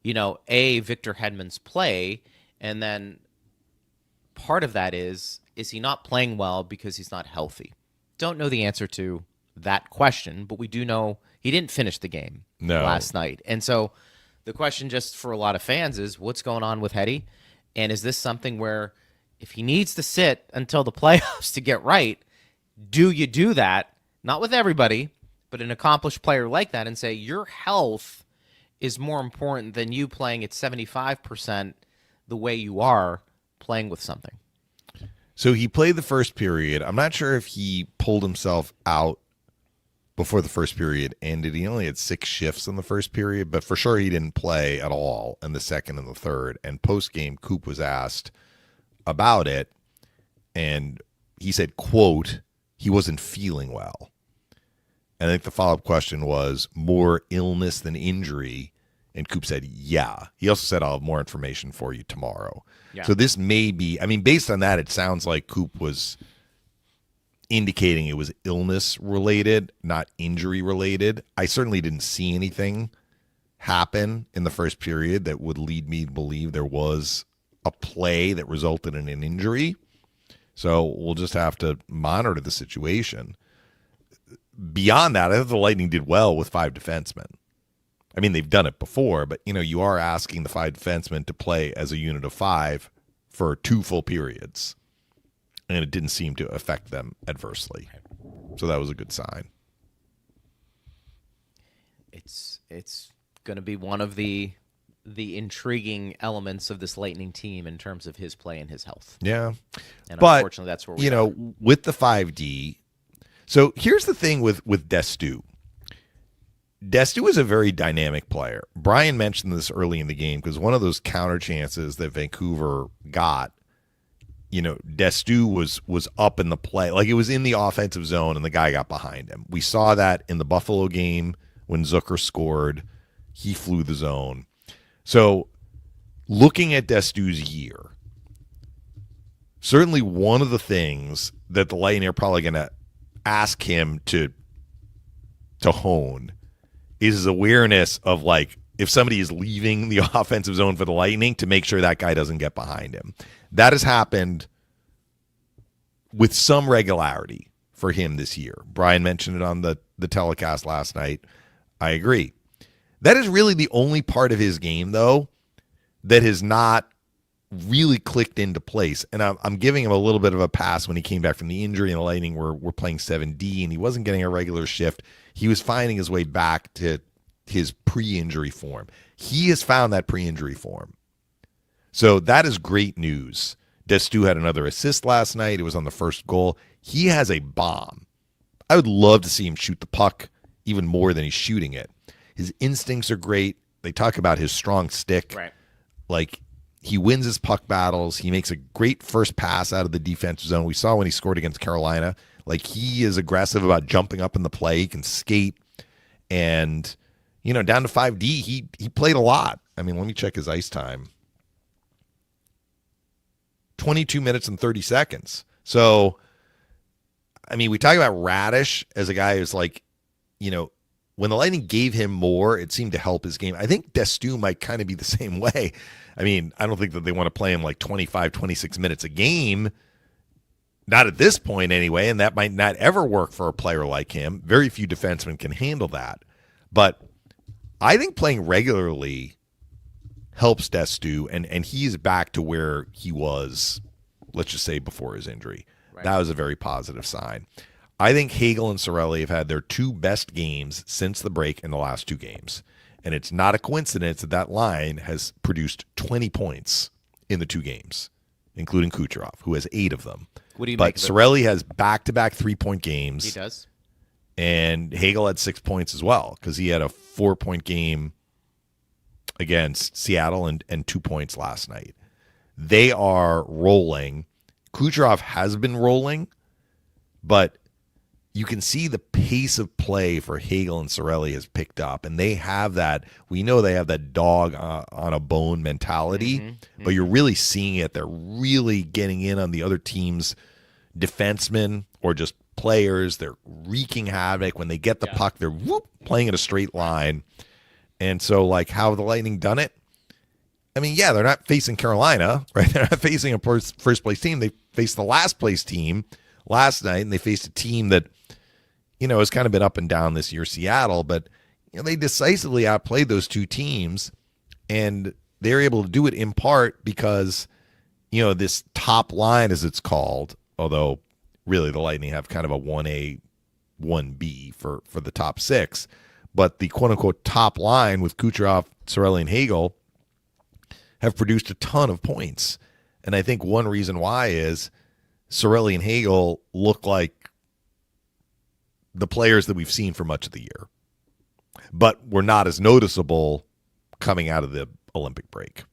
Victor Hedman's play, and then part of that is he not playing well because he's not healthy? Don't know the answer to that question, but we do know he didn't finish the game last night. And so the question just for a lot of fans is, what's going on with Hetty? And is this something where if he needs to sit until the playoffs to get right, do you do that? Not with everybody, but an accomplished player like that, and say your health is more important than you playing at 75% the way you are playing with something. So he played the first period. I'm not sure if he pulled himself out before the first period ended. He only had 6 shifts in the first period, but for sure he didn't play at all in the second and the third. And post-game, Coop was asked about it, and he said, quote, he wasn't feeling well. And I think the follow-up question was, more illness than injury? And Coop said, yeah. He also said, I'll have more information for you tomorrow. Yeah. So this may be, based on that, it sounds like Coop was indicating it was illness-related, not injury-related. I certainly didn't see anything happen in the first period that would lead me to believe there was a play that resulted in an injury. So we'll just have to monitor the situation. Beyond that, I thought the Lightning did well with 5 defensemen. They've done it before, but, you are asking the 5 defensemen to play as a unit of 5 for 2 full periods. And it didn't seem to affect them adversely. So that was a good sign. It's going to be one of the intriguing elements of this Lightning team in terms of his play and his health. Yeah. And but, unfortunately, that's where we are. With the 5D. So here's the thing with Destu. Destu is a very dynamic player. Brian mentioned this early in the game because one of those counter chances that Vancouver got, Destu was up in the play. Like it was in the offensive zone and the guy got behind him. We saw that in the Buffalo game when Zucker scored. He flew the zone. So looking at Destu's year, certainly one of the things that the Lightning are probably going to ask him to hone is his awareness of, like, if somebody is leaving the offensive zone for the Lightning, to make sure that guy doesn't get behind him. That has happened with some regularity for him this year. Brian mentioned it on the telecast last night. I agree. That is really the only part of his game, though, that has not really clicked into place. And I'm giving him a little bit of a pass when he came back from the injury, and the Lightning were playing 7D, and he wasn't getting a regular shift. He was finding his way back to his pre-injury form. He has found that pre-injury form. So that is great news. Destu had another assist last night. It was on the first goal. He has a bomb. I would love to see him shoot the puck even more than he's shooting it. His instincts are great. They talk about his strong stick. Right. Like, he wins his puck battles. He makes a great first pass out of the defensive zone. We saw when he scored against Carolina. Like, he is aggressive about jumping up in the play. He can skate. And, down to 5D, he played a lot. Let me check his ice time. 22 minutes and 30 seconds. So, we talk about Raddysh as a guy who's like, when the Lightning gave him more, it seemed to help his game. I think Destu might kind of be the same way. I don't think that they want to play him like 25, 26 minutes a game. Not at this point anyway, and that might not ever work for a player like him. Very few defensemen can handle that. But I think playing regularly helps Destu, and he's back to where he was, let's just say, before his injury. Right. That was a very positive sign. I think Hagel and Cirelli have had their 2 best games since the break in the last 2 games. And it's not a coincidence that line has produced 20 points in the 2 games, including Kucherov, who has 8 of them. What do you But make of Cirelli has back-to-back 3-point games. He does. And Hagel had 6 points as well, because he had a 4-point game against Seattle and 2 points last night. They are rolling. Kucherov has been rolling, but you can see the pace of play for Hagel and Cirelli has picked up, and they have that. We know they have that dog on a bone mentality, but you're really seeing it. They're really getting in on the other team's defensemen or just players. They're wreaking havoc. When they get the puck, they're playing in a straight line. And so, like, how have the Lightning done it? I mean, yeah, they're not facing Carolina, right? They're not facing a first-place team. They faced the last-place team last night, and they faced a team that, has kind of been up and down this year, Seattle, but they decisively outplayed those two teams, and they're able to do it in part because, this top line, as it's called, although really the Lightning have kind of a 1A, 1B for the top six, but the quote-unquote top line with Kucherov, Cirelli, and Hagel have produced a ton of points. And I think one reason why is Cirelli and Hagel look like the players that we've seen for much of the year, but were not as noticeable coming out of the Olympic break.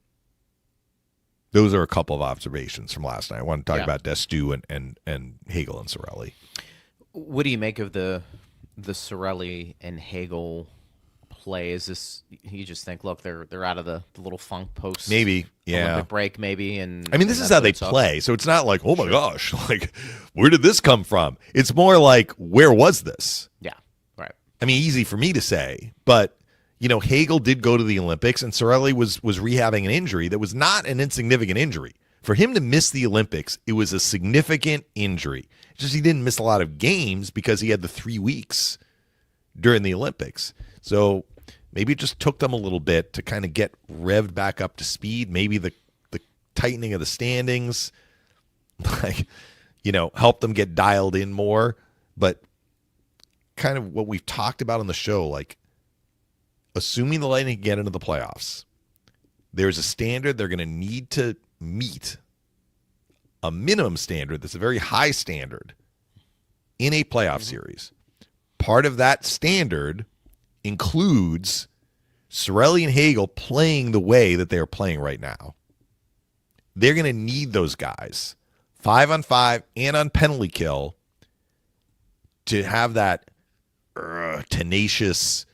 Those are a couple of observations from last night. I want to talk about Destu and Hagel and Cirelli. What do you make of the Cirelli and Hagel play? Is this, you just think, look, they're out of the little funk post, maybe, Olympic break, maybe, and I mean, this is how they play, so it's not like, oh my gosh, like, where did this come from? It's more like, where was this? Yeah, right. I mean, easy for me to say, but Hagel did go to the Olympics, and Cirelli was rehabbing an injury that was not an insignificant injury. For him to miss the Olympics, it was a significant injury. It's just he didn't miss a lot of games because he had the 3 weeks during the Olympics. So maybe it just took them a little bit to kind of get revved back up to speed. Maybe the tightening of the standings, helped them get dialed in more. But kind of what we've talked about on the show, like, assuming the Lightning get into the playoffs, there's a standard they're going to need to meet, a minimum standard that's a very high standard in a playoff series. Part of that standard includes Cirelli and Hagel playing the way that they are playing right now. They're going to need those guys 5-on-5 and on penalty kill to have that tenacious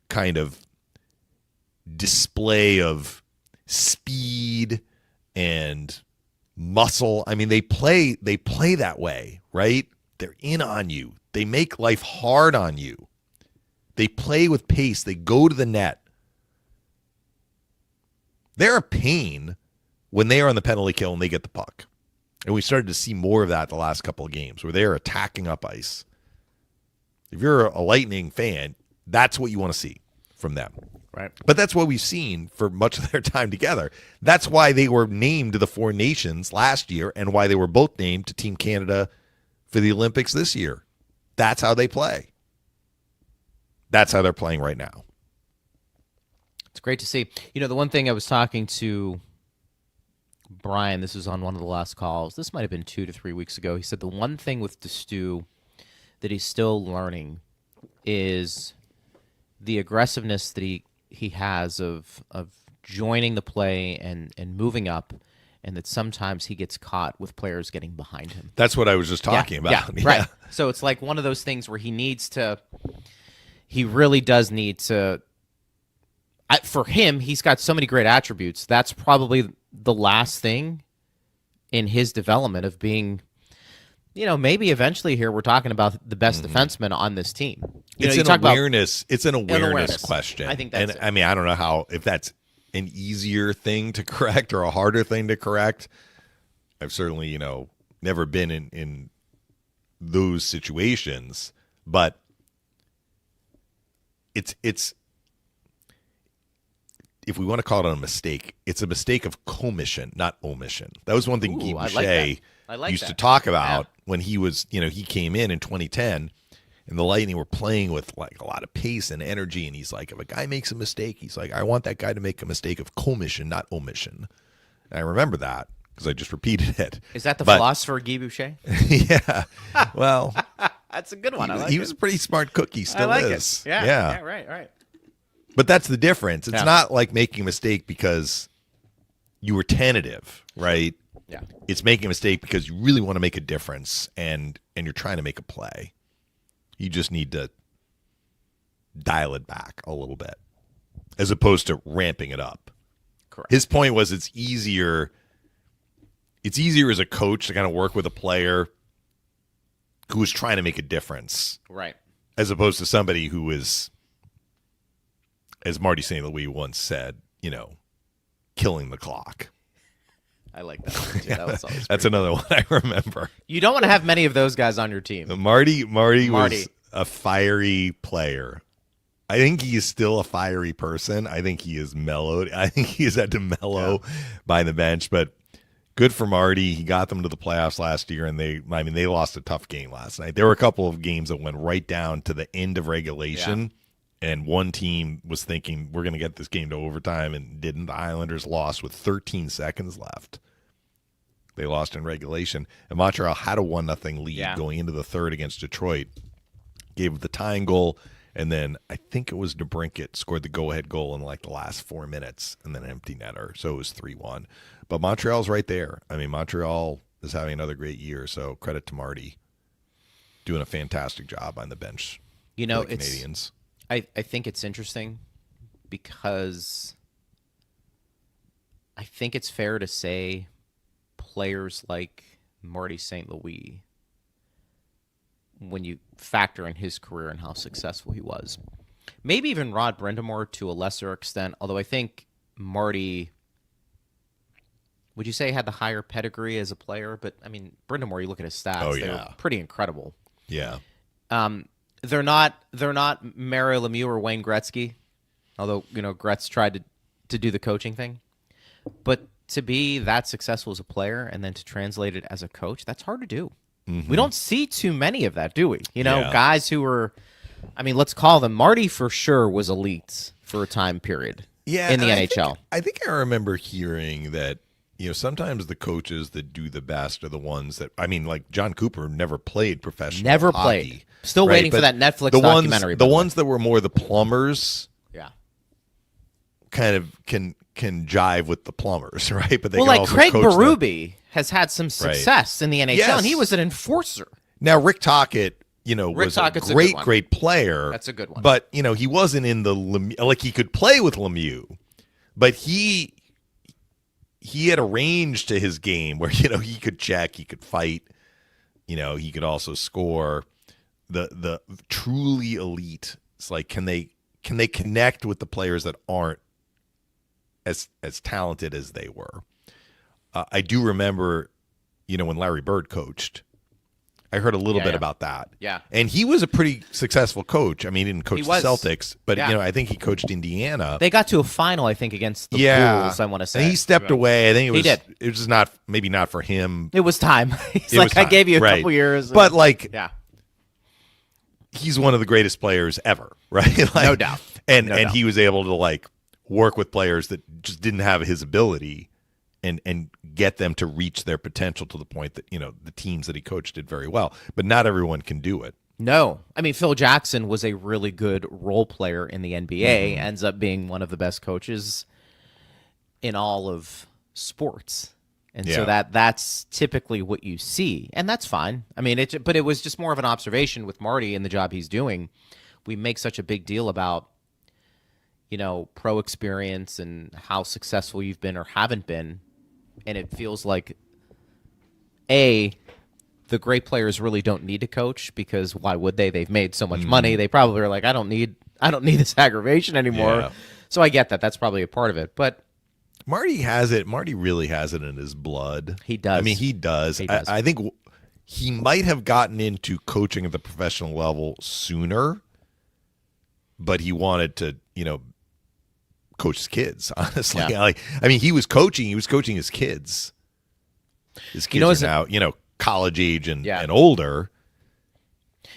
kind of display of speed and muscle. I mean, they play that way, right? They're in on you. They make life hard on you. They play with pace. They go to the net. They're a pain when they are on the penalty kill and they get the puck. And we started to see more of that the last couple of games where they're attacking up ice. If you're a Lightning fan, that's what you want to see from them. Right. But that's what we've seen for much of their time together. That's why they were named to the Four Nations last year and why they were both named to Team Canada for the Olympics this year. That's how they play. That's how they're playing right now. It's great to see. The one thing I was talking to Brian, this was on one of the last calls. This might have been 2 to 3 weeks ago. He said the one thing with Destu that he's still learning is the aggressiveness that he has of joining the play and moving up, and that sometimes he gets caught with players getting behind him. That's what I was just talking about. Yeah, right. So it's like one of those things where he really does need to, for him, he's got so many great attributes. That's probably the last thing in his development of being, maybe eventually here we're talking about the best defenseman on this team. It's an awareness question. I think that's it. I mean, I don't know if that's an easier thing to correct or a harder thing to correct. I've certainly, never been in those situations, but it's if we want to call it a mistake, it's a mistake of commission, not omission. That was one thing Guy Boucher used to talk about when he was, he came in 2010 and the Lightning were playing with like a lot of pace and energy. And he's like, if a guy makes a mistake, he's like, I want that guy to make a mistake of commission, not omission. And I remember that because I just repeated it. Is that the philosopher Guy Boucher? Yeah. Well, that's a good one. He was a pretty smart cookie. Still is. Yeah. Right. But that's the difference. It's not like making a mistake because you were tentative, right? Yeah. It's making a mistake because you really want to make a difference and you're trying to make a play. You just need to dial it back a little bit as opposed to ramping it up. Correct. His point was it's easier as a coach to kind of work with a player who is trying to make a difference. Right. As opposed to somebody who is, as Marty St. Louis once said, killing the clock. I like that one too. That was always That's another one I remember. You don't want to have many of those guys on your team. Marty was a fiery player. I think he is still a fiery person. I think he is mellowed. I think he has had to mellow by the bench, but good for Marty. He got them to the playoffs last year, and they lost a tough game last night. There were a couple of games that went right down to the end of regulation, and one team was thinking, we're going to get this game to overtime, and didn't. The Islanders lost with 13 seconds left. They lost in regulation, and Montreal had a 1-0 lead going into the third against Detroit. Gave the tying goal, and then I think it was DeBrincat scored the go-ahead goal in like the last 4 minutes, and then an empty netter, so it was 3-1. But Montreal's right there. I mean, Montreal is having another great year, so credit to Marty. Doing a fantastic job on the bench for the Canadians. I think it's interesting because I think it's fair to say players like Marty St. Louis, when you factor in his career and how successful he was, maybe even Rod Brind'Amour to a lesser extent, although I think Marty, would you say, had the higher pedigree as a player? But, I mean, Brind'Amour, you look at his stats, they're pretty incredible. Yeah. They're not Mario Lemieux or Wayne Gretzky, although, Gretz tried to do the coaching thing. But to be that successful as a player and then to translate it as a coach, that's hard to do. Mm-hmm. We don't see too many of that, do we? Guys who were, let's call them, Marty for sure was elite for a time period in the NHL. I think I remember hearing that, sometimes the coaches that do the best are the ones that, like John Cooper never played professional hockey. Played. Still waiting for that Netflix documentary. The ones that were more the plumbers kind of can jive with the plumbers, right? But they can also Craig coach Berube has had some success in the NHL, and he was an enforcer. Now, Rick Tocchet, was a great player. That's a good one. But, he wasn't in the Lemieux, he could play with Lemieux, but he had a range to his game where, he could check, he could fight, he could also score. The truly elite, it's like, can they connect with the players that aren't as talented as they were? I do remember, when Larry Bird coached, I heard a little bit about that. Yeah. And he was a pretty successful coach. He didn't coach the Celtics, but, I think he coached Indiana. They got to a final, I think, against the Bulls, I want to say. And he stepped away. I think it was just maybe not for him. It was time. I gave you a couple years. But, he's one of the greatest players ever, right? No doubt. And he was able to, work with players that just didn't have his ability and get them to reach their potential to the point that, the teams that he coached did very well. But not everyone can do it. No. Phil Jackson was a really good role player in the NBA, ends up being one of the best coaches in all of sports. And so that's typically what you see, and that's fine. But it was just more of an observation with Marty and the job he's doing. We make such a big deal about, pro experience and how successful you've been or haven't been, and it feels like, the great players really don't need to coach, because why would they? They've made so much money. They probably are like, I don't need this aggravation anymore. Yeah. So I get that. That's probably a part of it, but. Marty has it. Marty really has it in his blood. He does. He does. I think he might have gotten into coaching at the professional level sooner, but he wanted to, coach his kids, honestly. Yeah. He was coaching his kids. His kids are now, college age and older.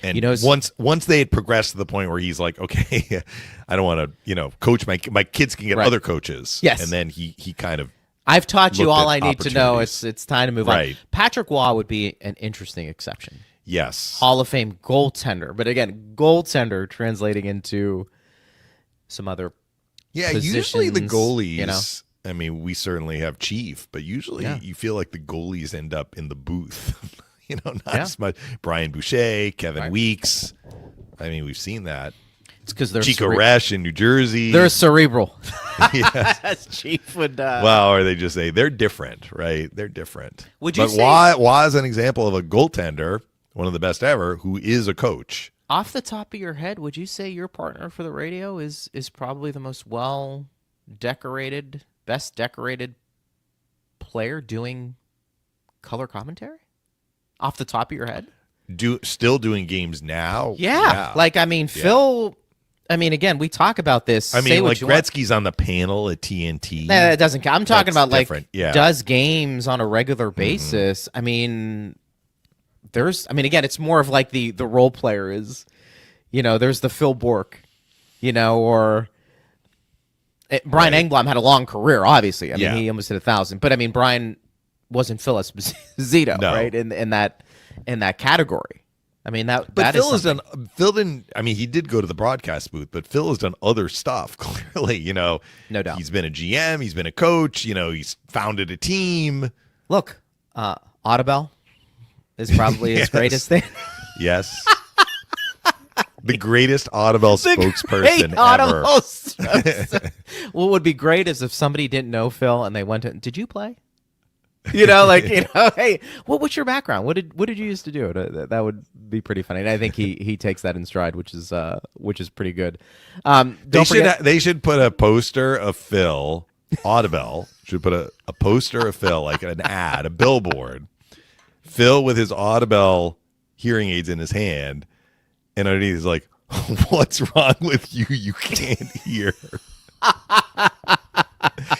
And once they had progressed to the point where he's like, okay, I don't want to, coach my kids can get other coaches. Yes. And then he kind of I've taught you all I need to know. It's time to move on. Patrick Waugh would be an interesting exception. Yes. Hall of Fame goaltender. But again, goaltender translating into some other positions, usually the goalies, we certainly have Chief, but usually you feel like the goalies end up in the booth. Not as much. Brian Boucher, Kevin Weeks, I mean, we've seen that. It's because they're Chico Resch in New Jersey. They're cerebral. Yes. As Chief would. Well, or they just say they're different, right? They're different. Would you but say why is an example of a goaltender, one of the best ever, who is a coach? Off the top of your head, would you say your partner for the radio is probably the most well-decorated, best decorated player doing color commentary? Off the top of your head? Still doing games now? Yeah. Like, I mean, Phil, I mean, again, we talk about this. I Say mean, what like you want. Gretzky's on the panel at TNT. Nah, that doesn't count. I'm talking That's about, like, different. Yeah. does games on a regular basis. I mean, again, it's more of like the role player is, there's the Phil Bork, or Brian Engblom had a long career, obviously. I mean, he almost hit 1,000. But, I mean, Brian wasn't Phil Esposito, right, in that category. I mean, that Phil is has done. Phil didn't. I mean, he did go to the broadcast booth, but Phil has done other stuff. Clearly, no doubt. He's been a GM. He's been a coach. He's founded a team. Look, Audubell is probably his greatest thing. Yes. The greatest Audubell spokesperson ever. What would be great is if somebody didn't know Phil and they went to, did you play? Hey, what's your background? What did you used to do? That would be pretty funny. And I think he takes that in stride, which is pretty good. They should put a poster of Phil. Audubell should put a poster of Phil, like an ad, a billboard. Phil with his Audubell hearing aids in his hand, and underneath is like, "What's wrong with you? You can't hear."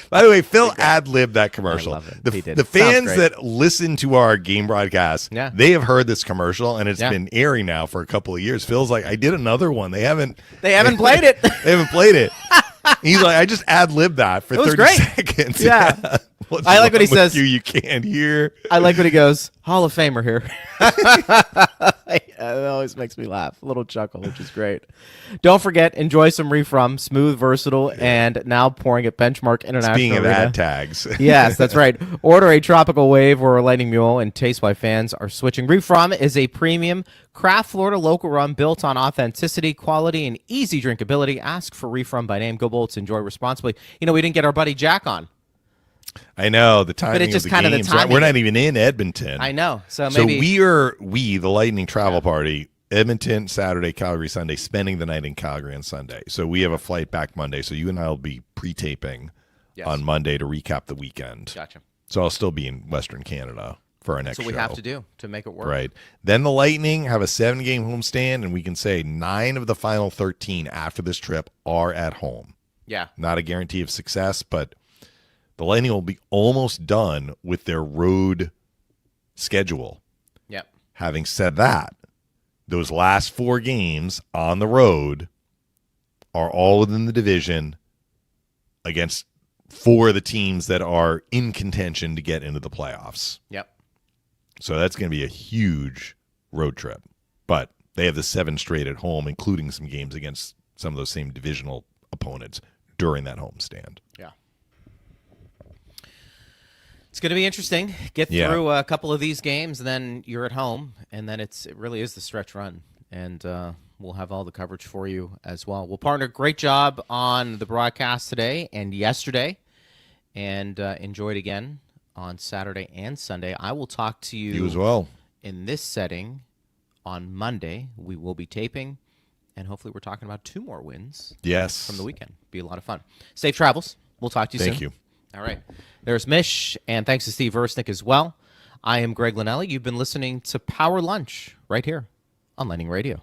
By the way, Phil ad-libbed that commercial. I love it. The fans that listen to our game broadcast, they have heard this commercial, and it's been airing now for a couple of years. Phil's like, I did another one. They haven't played it. They haven't played it. He's like, I just ad-libbed that for 30 seconds. Yeah. I like what he says. You can't hear. I like what he goes, Hall of Famer here. It always makes me laugh. A little chuckle, which is great. Don't forget, enjoy some Reif Rum, smooth, versatile, and now pouring at Benchmark International Speaking of Arena. ad tags. Yes, that's right. Order a Tropical Wave or a Lightning Mule and taste why fans are switching. Reif Rum is a premium craft Florida local rum built on authenticity, quality, and easy drinkability. Ask for Reif Rum by name. Go Bolts. Enjoy responsibly. We didn't get our buddy Jack on. I know the timing, but it's just of the kind games. of the timing. We're not even in Edmonton. I know. So maybe we the Lightning travel party, Edmonton Saturday, Calgary Sunday, spending the night in Calgary on Sunday. So we have a flight back Monday. So you and I will be pre-taping on Monday to recap the weekend. Gotcha. So I'll still be in Western Canada for our next show. That's what we have to do to make it work. Right. Then the Lightning have a 7-game homestand, and we can say 9 of the final 13 after this trip are at home. Yeah. Not a guarantee of success, but the Lightning will be almost done with their road schedule. Yep. Having said that, those last 4 games on the road are all within the division against 4 of the teams that are in contention to get into the playoffs. Yep. So that's going to be a huge road trip. But they have the 7 straight at home, including some games against some of those same divisional opponents during that homestand. Yeah. It's going to be interesting. Get through a couple of these games, and then you're at home, and then it really is the stretch run. And we'll have all the coverage for you as well. Well, partner, great job on the broadcast today and yesterday, and enjoy it again on Saturday and Sunday. I will talk to you as well in this setting on Monday. We will be taping, and hopefully we're talking about 2 more wins from the weekend. Be a lot of fun. Safe travels. We'll talk to you soon. Thank you. All right. There's Mish, and thanks to Steve Versnick as well. I am Greg Linnelli. You've been listening to Power Lunch right here on Lightning Radio.